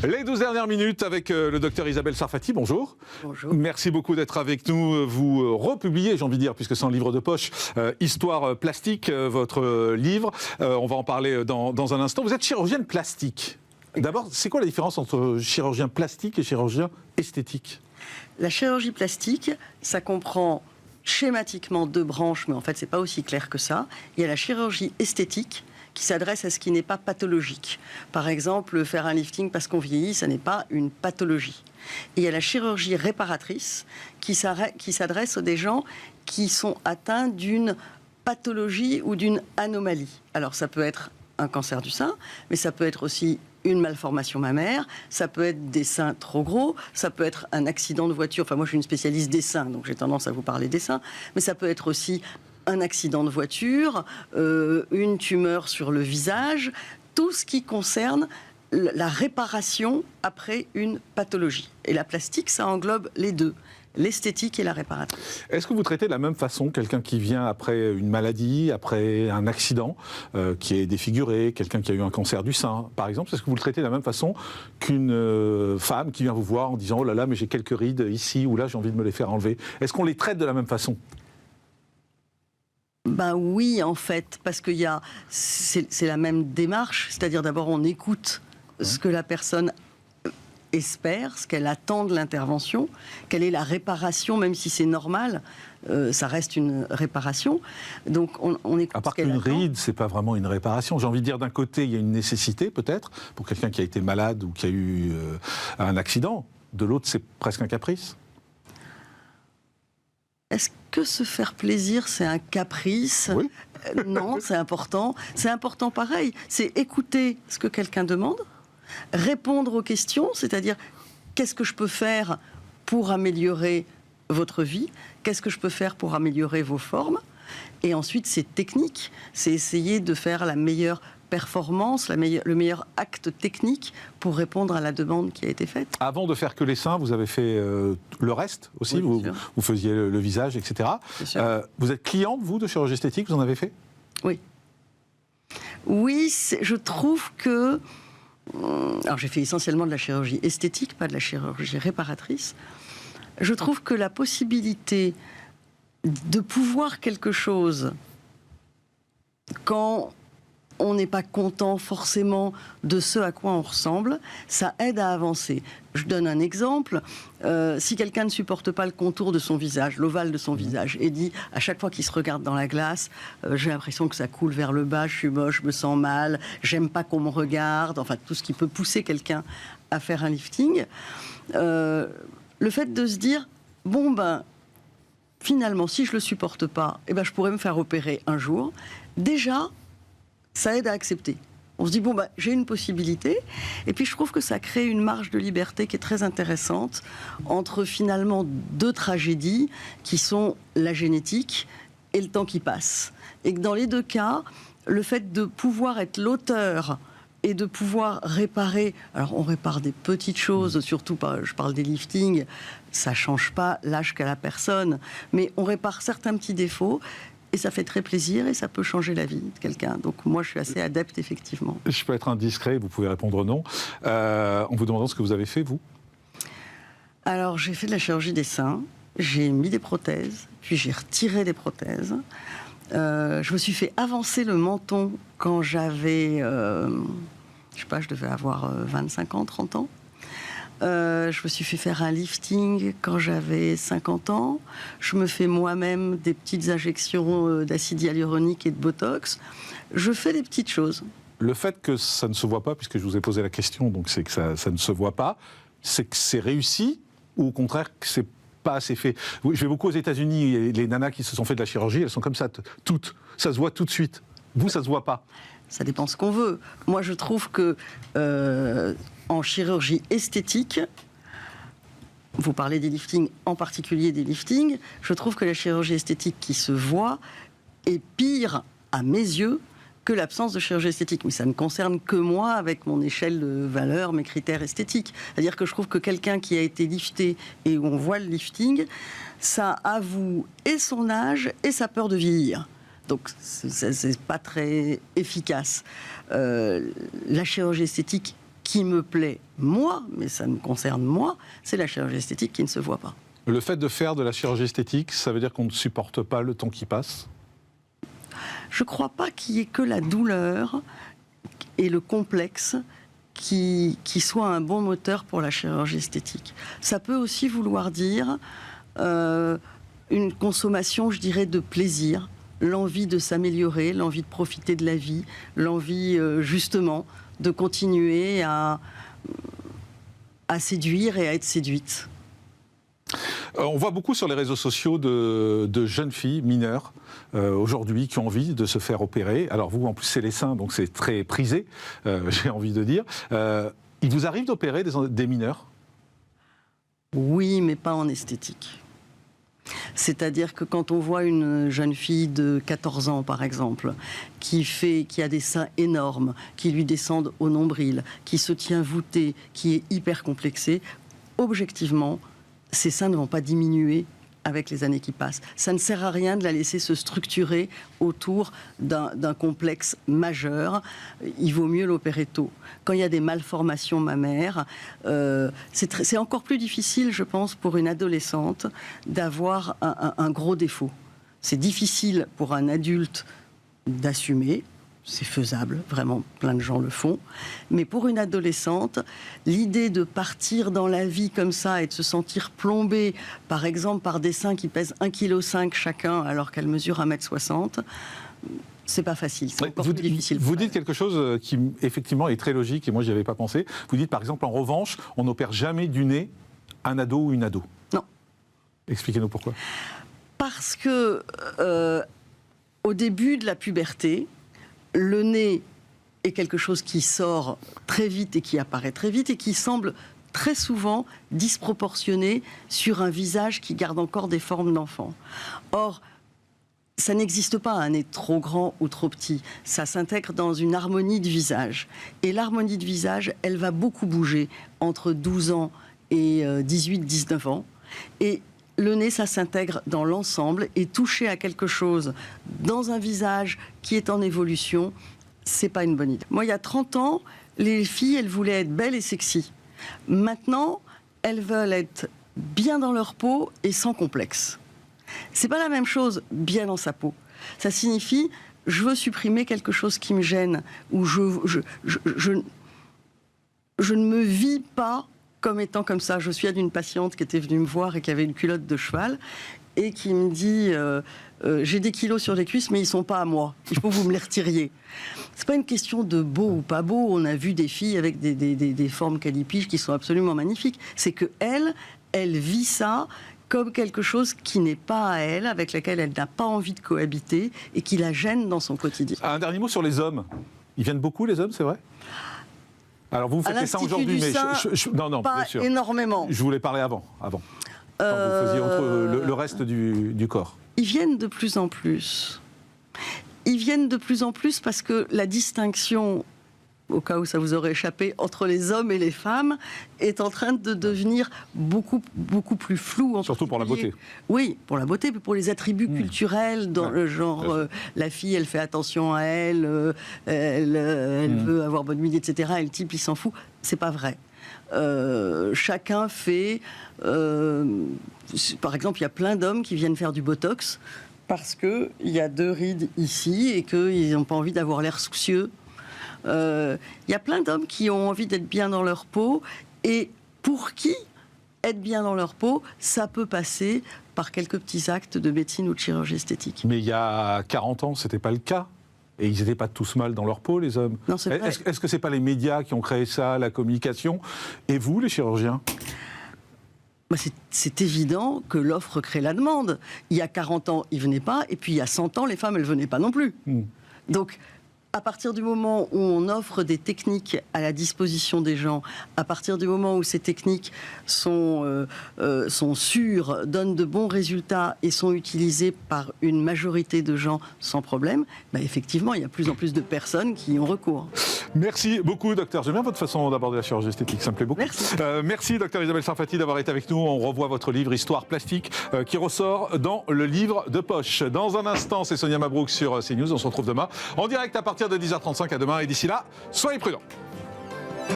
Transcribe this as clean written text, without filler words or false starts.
Les 12 dernières minutes avec le docteur Isabelle Sarfati, bonjour. Bonjour. Merci beaucoup d'être avec nous. Vous republiez, j'ai envie de dire, puisque c'est un livre de poche, Histoire plastique, votre livre. On va en parler dans un instant. Vous êtes chirurgienne plastique. D'abord, c'est quoi la différence entre chirurgien plastique et chirurgien esthétique ? La chirurgie plastique, ça comprend schématiquement deux branches, mais en fait, c'est pas aussi clair que ça. Il y a la chirurgie esthétique, qui s'adresse à ce qui n'est pas pathologique. Par exemple, faire un lifting parce qu'on vieillit, ça n'est pas une pathologie. Et il y a la chirurgie réparatrice qui s'adresse à des gens qui sont atteints d'une pathologie ou d'une anomalie. Alors ça peut être un cancer du sein, mais ça peut être aussi une malformation mammaire, ça peut être des seins trop gros, ça peut être un accident de voiture. Enfin, moi, je suis une spécialiste des seins, donc j'ai tendance à vous parler des seins, mais ça peut être aussi un accident de voiture, une tumeur sur le visage, tout ce qui concerne la réparation après une pathologie. Et la plastique, ça englobe les deux, l'esthétique et la réparation. Est-ce que vous traitez de la même façon quelqu'un qui vient après une maladie, après un accident, qui est défiguré, quelqu'un qui a eu un cancer du sein, par exemple? Est-ce que vous le traitez de la même façon qu'une femme qui vient vous voir en disant « Oh là là, mais j'ai quelques rides ici ou là, j'ai envie de me les faire enlever ». Est-ce qu'on les traite de la même façon ? Ben oui, en fait, parce que c'est la même démarche. C'est-à-dire d'abord, on écoute ce que la personne espère, ce qu'elle attend de l'intervention, quelle est la réparation, même si c'est normal, ça reste une réparation. Donc on écoute. À part qu'une ride, c'est pas vraiment une réparation. J'ai envie de dire, d'un côté, il y a une nécessité peut-être pour quelqu'un qui a été malade ou qui a eu un accident. De l'autre, c'est presque un caprice. Est-ce que se faire plaisir, c'est un caprice ? Oui. Non, c'est important. C'est important pareil. C'est écouter ce que quelqu'un demande, répondre aux questions, c'est-à-dire qu'est-ce que je peux faire pour améliorer votre vie ? Qu'est-ce que je peux faire pour améliorer vos formes ? Et ensuite, c'est technique. C'est essayer de faire la meilleure performance, le meilleur acte technique pour répondre à la demande qui a été faite. Avant de faire que les seins, vous avez fait le reste aussi, oui, vous faisiez le visage, etc. Vous êtes cliente, vous, de chirurgie esthétique, vous en avez fait ? Oui. Oui, je trouve que... Alors j'ai fait essentiellement de la chirurgie esthétique, pas de la chirurgie réparatrice. Je trouve que la possibilité de pouvoir quelque chose quand on n'est pas content forcément de ce à quoi on ressemble, ça aide à avancer. Je donne un exemple. Si quelqu'un ne supporte pas le contour de son visage, l'ovale de son visage, et dit à chaque fois qu'il se regarde dans la glace, j'ai l'impression que ça coule vers le bas, je suis moche, je me sens mal, j'aime pas qu'on me regarde, enfin tout ce qui peut pousser quelqu'un à faire un lifting, le fait de se dire, bon ben, finalement, si je le supporte pas, eh ben, je pourrais me faire opérer un jour, déjà, ça aide à accepter. On se dit, bon, bah, j'ai une possibilité. Et puis, je trouve que ça crée une marge de liberté qui est très intéressante entre, finalement, deux tragédies qui sont la génétique et le temps qui passe. Et que dans les deux cas, le fait de pouvoir être l'auteur et de pouvoir réparer... Alors, on répare des petites choses, surtout, je parle des liftings, ça ne change pas l'âge qu'a la personne, mais on répare certains petits défauts. Et ça fait très plaisir et ça peut changer la vie de quelqu'un. Donc moi, je suis assez adepte, effectivement. Je peux être indiscret, vous pouvez répondre non. En vous demandant ce que vous avez fait, vous ? Alors, j'ai fait de la chirurgie des seins, j'ai mis des prothèses, puis j'ai retiré des prothèses. Je me suis fait avancer le menton quand j'avais, je sais pas, je devais avoir 25 ans, 30 ans. Je me suis fait faire un lifting quand j'avais 50 ans. Je me fais moi-même des petites injections d'acide hyaluronique et de Botox. Je fais des petites choses. Le fait que ça ne se voit pas, puisque je vous ai posé la question, donc c'est que ça ne se voit pas, c'est que c'est réussi ou au contraire que c'est pas assez fait? Je vais beaucoup aux États-Unis, les nanas qui se sont fait de la chirurgie, elles sont comme ça, toutes. Ça se voit tout de suite. Vous, ça se voit pas. Ça dépend ce qu'on veut. Moi, je trouve que en chirurgie esthétique, vous parlez des liftings, en particulier des liftings, je trouve que la chirurgie esthétique qui se voit est pire, à mes yeux, que l'absence de chirurgie esthétique. Mais ça ne concerne que moi, avec mon échelle de valeur, mes critères esthétiques. C'est-à-dire que je trouve que quelqu'un qui a été lifté et où on voit le lifting, ça avoue et son âge et sa peur de vieillir. Donc, c'est pas très efficace. La chirurgie esthétique qui me plaît moi, mais ça me concerne moi, c'est la chirurgie esthétique qui ne se voit pas. Le fait de faire de la chirurgie esthétique, ça veut dire qu'on ne supporte pas le temps qui passe ? Je ne crois pas qu'il y ait que la douleur et le complexe qui soit un bon moteur pour la chirurgie esthétique. Ça peut aussi vouloir dire une consommation, je dirais, de plaisir, l'envie de s'améliorer, l'envie de profiter de la vie, l'envie justement de continuer à séduire et à être séduite. On voit beaucoup sur les réseaux sociaux de jeunes filles mineures aujourd'hui qui ont envie de se faire opérer. Alors vous, en plus, c'est les seins, donc c'est très prisé, j'ai envie de dire. Il vous arrive d'opérer des mineurs ? Oui, mais pas en esthétique. C'est-à-dire que quand on voit une jeune fille de 14 ans, par exemple, qui a des seins énormes, qui lui descendent au nombril, qui se tient voûtée, qui est hyper complexée, objectivement, ces seins ne vont pas diminuer avec les années qui passent. Ça ne sert à rien de la laisser se structurer autour d'un complexe majeur. Il vaut mieux l'opérer tôt. Quand il y a des malformations mammaires, c'est encore plus difficile, je pense, pour une adolescente d'avoir un gros défaut. C'est difficile pour un adulte d'assumer. C'est faisable, vraiment, plein de gens le font. Mais pour une adolescente, l'idée de partir dans la vie comme ça et de se sentir plombée, par exemple, par des seins qui pèsent 1,5 kg chacun alors qu'elle mesure 1,60 m, c'est pas facile, c'est encore plus difficile. Vous dites quelque chose qui, effectivement, est très logique et moi, j'y avais pas pensé. Vous dites, par exemple, en revanche, on n'opère jamais du nez un ado ou une ado. Non. Expliquez-nous pourquoi. Parce que, au début de la puberté, le nez est quelque chose qui sort très vite et qui apparaît très vite et qui semble très souvent disproportionné sur un visage qui garde encore des formes d'enfant. Or, ça n'existe pas un nez trop grand ou trop petit. Ça s'intègre dans une harmonie de visage. Et l'harmonie de visage, elle va beaucoup bouger entre 12 ans et 18-19 ans. Et le nez, ça s'intègre dans l'ensemble et toucher à quelque chose dans un visage qui est en évolution, c'est pas une bonne idée. Moi, il y a 30 ans, les filles, elles voulaient être belles et sexy. Maintenant, elles veulent être bien dans leur peau et sans complexe. C'est pas la même chose, bien dans sa peau. Ça signifie, je veux supprimer quelque chose qui me gêne, ou je ne me vis pas comme étant comme ça. Je suis d'une patiente qui était venue me voir et qui avait une culotte de cheval et qui me dit j'ai des kilos sur les cuisses mais ils sont pas à moi, il faut que vous me les retiriez. C'est pas une question de beau ou pas beau. On a vu des filles avec des formes calipiges qui sont absolument magnifiques. C'est que elle vit ça comme quelque chose qui n'est pas à elle, avec laquelle elle n'a pas envie de cohabiter et qui la gêne dans son quotidien. Un dernier mot sur les hommes. Ils viennent beaucoup, les hommes, c'est vrai ? Alors vous faites ça aujourd'hui, mais non, pas bien sûr. Énormément. Je voulais parler avant. Quand vous faisiez le reste du corps. Ils viennent de plus en plus. Ils viennent de plus en plus parce que la distinction, au cas où ça vous aurait échappé, entre les hommes et les femmes est en train de devenir beaucoup plus floue. Surtout pour la beauté. Oui, pour la beauté, mais pour les attributs culturels, dans le genre, la fille, elle fait attention à elle, elle veut avoir bonne mine, etc. Et le type, il s'en fout. C'est pas vrai. Chacun fait... par exemple, il y a plein d'hommes qui viennent faire du Botox parce qu'il y a 2 rides ici et qu'ils n'ont pas envie d'avoir l'air soucieux. Il y a plein d'hommes qui ont envie d'être bien dans leur peau et pour qui être bien dans leur peau, ça peut passer par quelques petits actes de médecine ou de chirurgie esthétique. Mais il y a 40 ans, ce n'était pas le cas. Et ils n'étaient pas tous mal dans leur peau, les hommes. Non, c'est vrai. Est-ce que ce n'est pas les médias qui ont créé ça, la communication ? Et vous, les chirurgiens ? C'est évident que l'offre crée la demande. Il y a 40 ans, ils ne venaient pas. Et puis il y a 100 ans, les femmes, elles ne venaient pas non plus. Donc, à partir du moment où on offre des techniques à la disposition des gens, à partir du moment où ces techniques sont sûres, donnent de bons résultats et sont utilisées par une majorité de gens sans problème, effectivement, il y a de plus en plus de personnes qui y ont recours. Merci beaucoup, docteur. J'aime bien votre façon d'aborder la chirurgie esthétique, ça me plaît beaucoup. Merci. Merci, docteur Isabelle Sarfati, d'avoir été avec nous. On revoit votre livre Histoire plastique qui ressort dans le livre de poche. Dans un instant, c'est Sonia Mabrouk sur CNews. On se retrouve demain en direct à partir de 10h35. À demain et d'ici là, soyez prudents.